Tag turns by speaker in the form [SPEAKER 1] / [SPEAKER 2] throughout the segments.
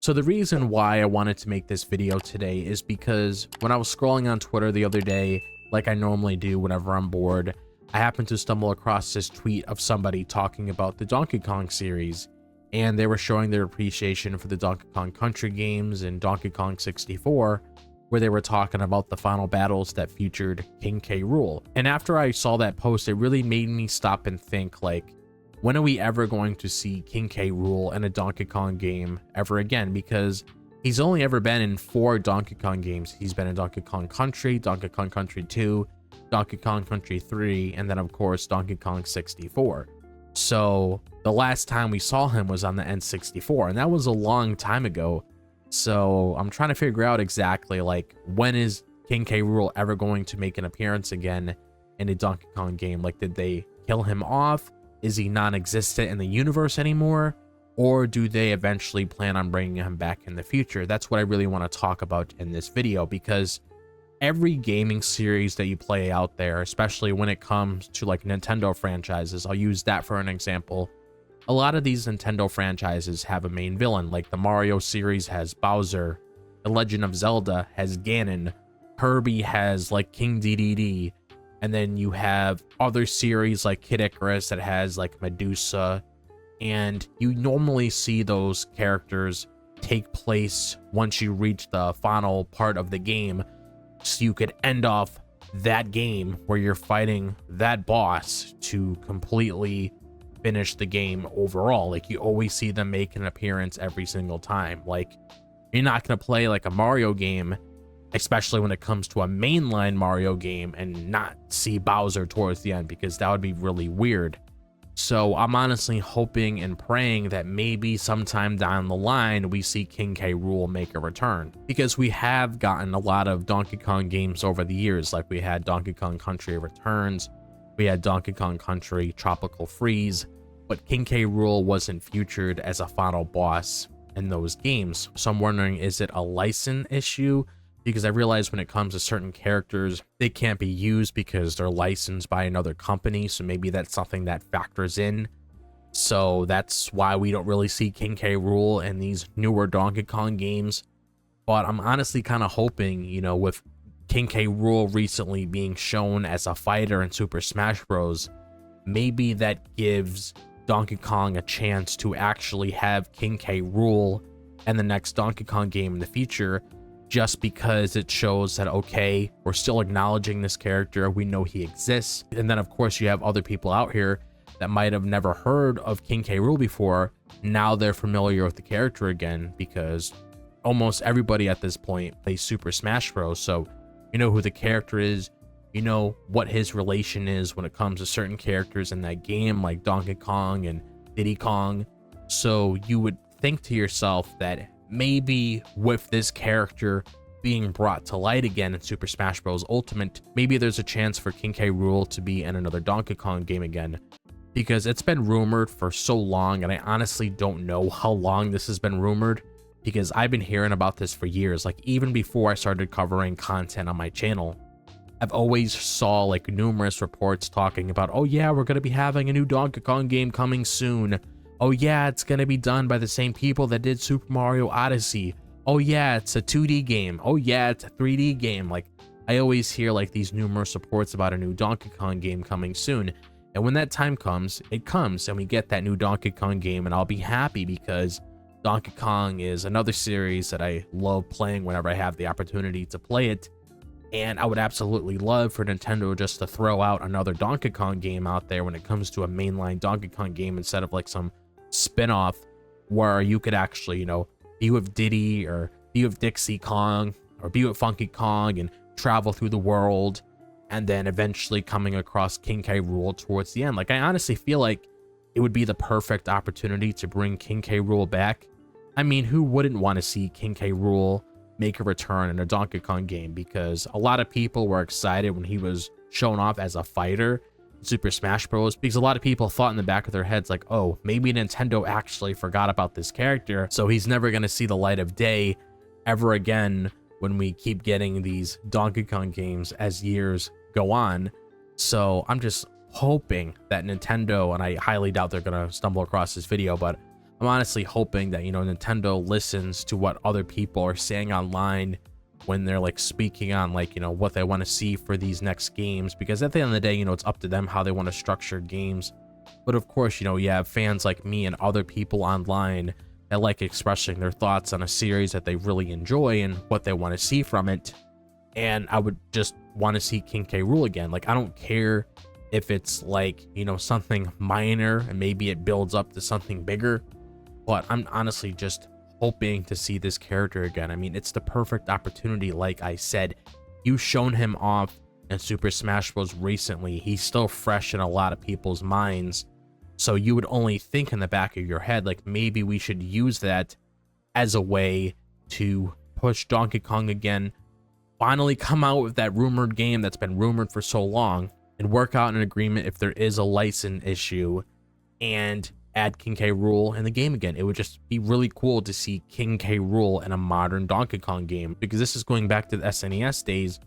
[SPEAKER 1] So the reason why I wanted to make this video today is because when I was scrolling on Twitter the other day, like I normally do whenever I'm bored, I happened to stumble across this tweet of somebody talking about the Donkey Kong series, and they were showing their appreciation for the Donkey Kong Country games and Donkey Kong 64, where they were talking about the final battles that featured King K. Rool. And after I saw that post, it really made me stop and think, like, when are we ever going to see King K. Rool in a Donkey Kong game ever again? Because he's only ever been in 4 Donkey Kong games. He's been in Donkey Kong Country, Donkey Kong Country 2, Donkey Kong Country 3, and then of course Donkey Kong 64. So the last time we saw him was on the N64, and that was a long time ago. So I'm trying to figure out exactly, like, when is King K. Rool ever going to make an appearance again in a Donkey Kong game? Like, did they kill him off? Is he non-existent in the universe anymore? Or do they eventually plan on bringing him back in the future? That's what I really want to talk about in this video, because every gaming series that you play out there, especially when it comes to like Nintendo franchises, I'll use that for an example. A lot of these Nintendo franchises have a main villain, like the Mario series has Bowser, The Legend of Zelda has Ganon, Kirby has like King Dedede, and then you have other series like Kid Icarus that has like Medusa, and you normally see those characters take place once you reach the final part of the game, so you could end off that game where you're fighting that boss to completely finish the game overall. Like, you always see them make an appearance every single time. Like, you're not going to play like a Mario game, especially when it comes to a mainline Mario game, and not see Bowser towards the end, because that would be really weird. So I'm honestly hoping and praying that maybe sometime down the line we see King K. Rool make a return, because we have gotten a lot of Donkey Kong games over the years. Like, we had Donkey Kong Country Returns, we had Donkey Kong Country Tropical Freeze, but King K. Rool wasn't featured as a final boss in those games. So I'm wondering, is it a license issue? Because I realize when it comes to certain characters, they can't be used because they're licensed by another company. So maybe that's something that factors in. So that's why we don't really see King K. Rool in these newer Donkey Kong games. But I'm honestly kind of hoping, you know, with King K. Rool recently being shown as a fighter in Super Smash Bros., maybe that gives Donkey Kong a chance to actually have King K. Rool in the next Donkey Kong game in the future, just because it shows that, okay, we're still acknowledging this character, we know he exists. And then of course you have other people out here that might have never heard of King K. Rool before. Now they're familiar with the character again, because almost everybody at this point plays Super Smash Bros. So you know who the character is, you know what his relation is when it comes to certain characters in that game, like Donkey Kong and Diddy Kong. So you would think to yourself that maybe with this character being brought to light again in Super Smash Bros. Ultimate, maybe there's a chance for King K. Rool to be in another Donkey Kong game again, because it's been rumored for so long, and I honestly don't know how long this has been rumored, because I've been hearing about this for years. Like, even before I started covering content on my channel, I've always saw like numerous reports talking about, oh yeah, we're going to be having a new Donkey Kong game coming soon. Oh yeah, it's going to be done by the same people that did Super Mario Odyssey. Oh yeah, it's a 2D game. Oh yeah, it's a 3D game. Like, I always hear like these numerous reports about a new Donkey Kong game coming soon. And when that time comes, it comes, and we get that new Donkey Kong game, and I'll be happy, because Donkey Kong is another series that I love playing whenever I have the opportunity to play it. And I would absolutely love for Nintendo just to throw out another Donkey Kong game out there when it comes to a mainline Donkey Kong game, instead of like some spin-off where you could actually, you know, be with Diddy, or be with Dixie Kong, or be with Funky Kong, and travel through the world, and then eventually coming across King K. Rool towards the end. Like, I honestly feel like it would be the perfect opportunity to bring King K. Rool back. I mean, who wouldn't want to see King K. Rool make a return in a Donkey Kong game? Because a lot of people were excited when he was shown off as a fighter in Super Smash Bros. Because a lot of people thought in the back of their heads, like, oh, maybe Nintendo actually forgot about this character, so he's never going to see the light of day ever again when we keep getting these Donkey Kong games as years go on. So I'm just hoping that Nintendo, and I highly doubt they're going to stumble across this video, but I'm honestly hoping that, Nintendo listens to what other people are saying online when they're like speaking on like, what they want to see for these next games, because at the end of the day, it's up to them how they want to structure games. But of course, you have fans like me and other people online that like expressing their thoughts on a series that they really enjoy and what they want to see from it. And I would just want to see King K. Rool again. Like, I don't care if it's like, something minor and maybe it builds up to something bigger, but I'm honestly just hoping to see this character again. I mean, it's the perfect opportunity. Like I said, you've shown him off in Super Smash Bros. Recently. He's still fresh in a lot of people's minds. So you would only think in the back of your head, like, maybe we should use that as a way to push Donkey Kong again, finally come out with that rumored game that's been rumored for so long, and work out an agreement if there is a license issue, and add King K. Rool in the game again. It would just be really cool to see King K. Rool in a modern Donkey Kong game, because this is going back to the SNES days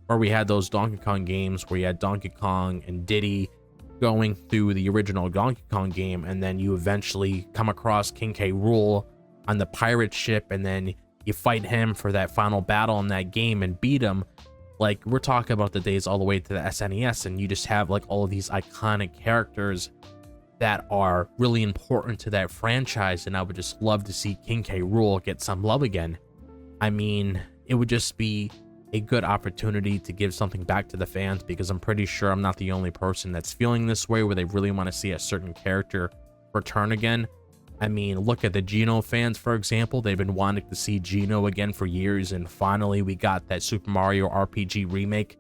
[SPEAKER 1] where we had those Donkey Kong games where you had Donkey Kong and Diddy going through the original Donkey Kong game, and then you eventually come across King K. Rool on the pirate ship, and then you fight him for that final battle in that game and beat him. Like, we're talking about the days all the way to the SNES, and you just have like all of these iconic characters that are really important to that franchise, and I would just love to see King K. Rool get some love again. I mean, it would just be a good opportunity to give something back to the fans, because I'm pretty sure I'm not the only person that's feeling this way, where they really want to see a certain character return again. I mean, look at the Geno fans, for example. They've been wanting to see Geno again for years, and finally we got that Super Mario RPG remake.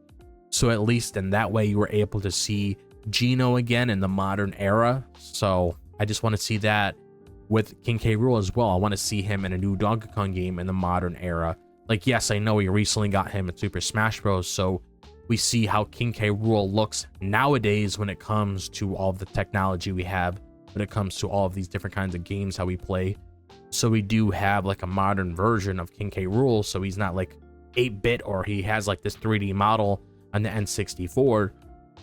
[SPEAKER 1] So at least in that way, you were able to see Geno again in the modern era. So I just want to see that with King K. Rool as well. I want to see him in a new Donkey Kong game in the modern era. Like, yes, I know we recently got him in Super Smash Bros. So we see how King K. Rool looks nowadays when it comes to all of the technology we have, when it comes to all of these different kinds of games, how we play. So we do have like a modern version of King K. Rool. So he's not like 8-bit, or he has like this 3D model on the N64.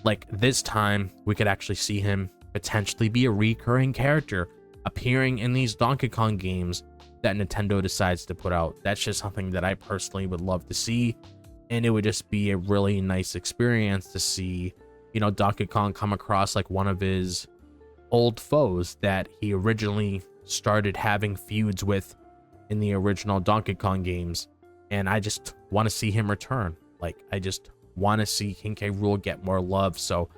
[SPEAKER 1] Like, this time we could actually see him potentially be a recurring character appearing in these Donkey Kong games that Nintendo decides to put out. That's just something that I personally would love to see, and it would just be a really nice experience to see, Donkey Kong come across like one of his old foes that he originally started having feuds with in the original Donkey Kong games. And I just want to see him return. Like, I just want to see King K. Rool get more love. So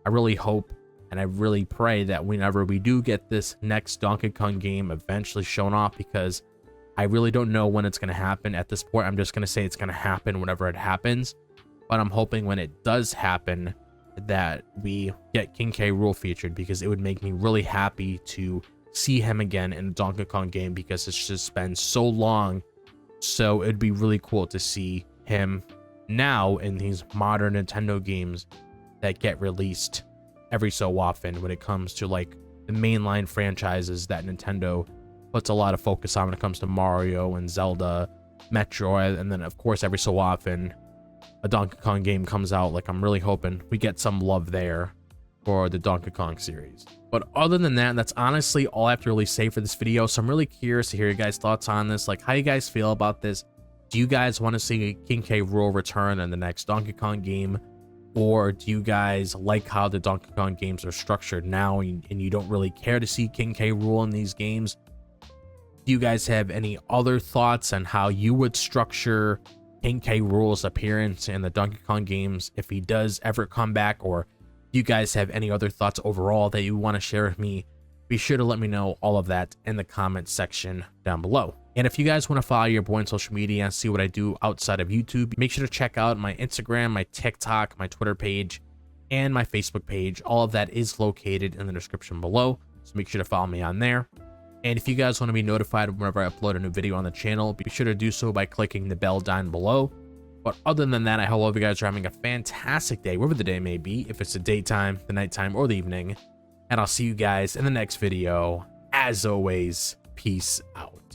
[SPEAKER 1] I really hope and I really pray that whenever we do get this next Donkey Kong game eventually shown off, because I really don't know when it's going to happen at this point. I'm just going to say it's going to happen whenever it happens. But I'm hoping when it does happen that we get King K. Rool featured, because it would make me really happy to see him again in a Donkey Kong game, because it's just been so long. So it'd be really cool to see him now in these modern Nintendo games that get released every so often, when it comes to like the mainline franchises that Nintendo puts a lot of focus on when it comes to Mario and Zelda, Metroid, and then of course every so often a Donkey Kong game comes out. Like, I'm really hoping we get some love there for the Donkey Kong series. But other than that, that's honestly all I have to really say for this video. So I'm really curious to hear your guys' thoughts on this. Like, how you guys feel about this? Do you guys want to see King K. Rool return in the next Donkey Kong game? Or do you guys like how the Donkey Kong games are structured now, and you don't really care to see King K. Rool in these games? Do you guys have any other thoughts on how you would structure King K. Rool's appearance in the Donkey Kong games if he does ever come back? Or do you guys have any other thoughts overall that you want to share with me? Be sure to let me know all of that in the comment section down below. And if you guys want to follow your boy on social media and see what I do outside of YouTube, make sure to check out my Instagram, my TikTok, my Twitter page, and my Facebook page. All of that is located in the description below, so make sure to follow me on there. And if you guys want to be notified whenever I upload a new video on the channel, be sure to do so by clicking the bell down below. But other than that, I hope all of you guys are having a fantastic day, wherever the day may be, if it's the daytime, the nighttime, or the evening. And I'll see you guys in the next video. As always, peace out.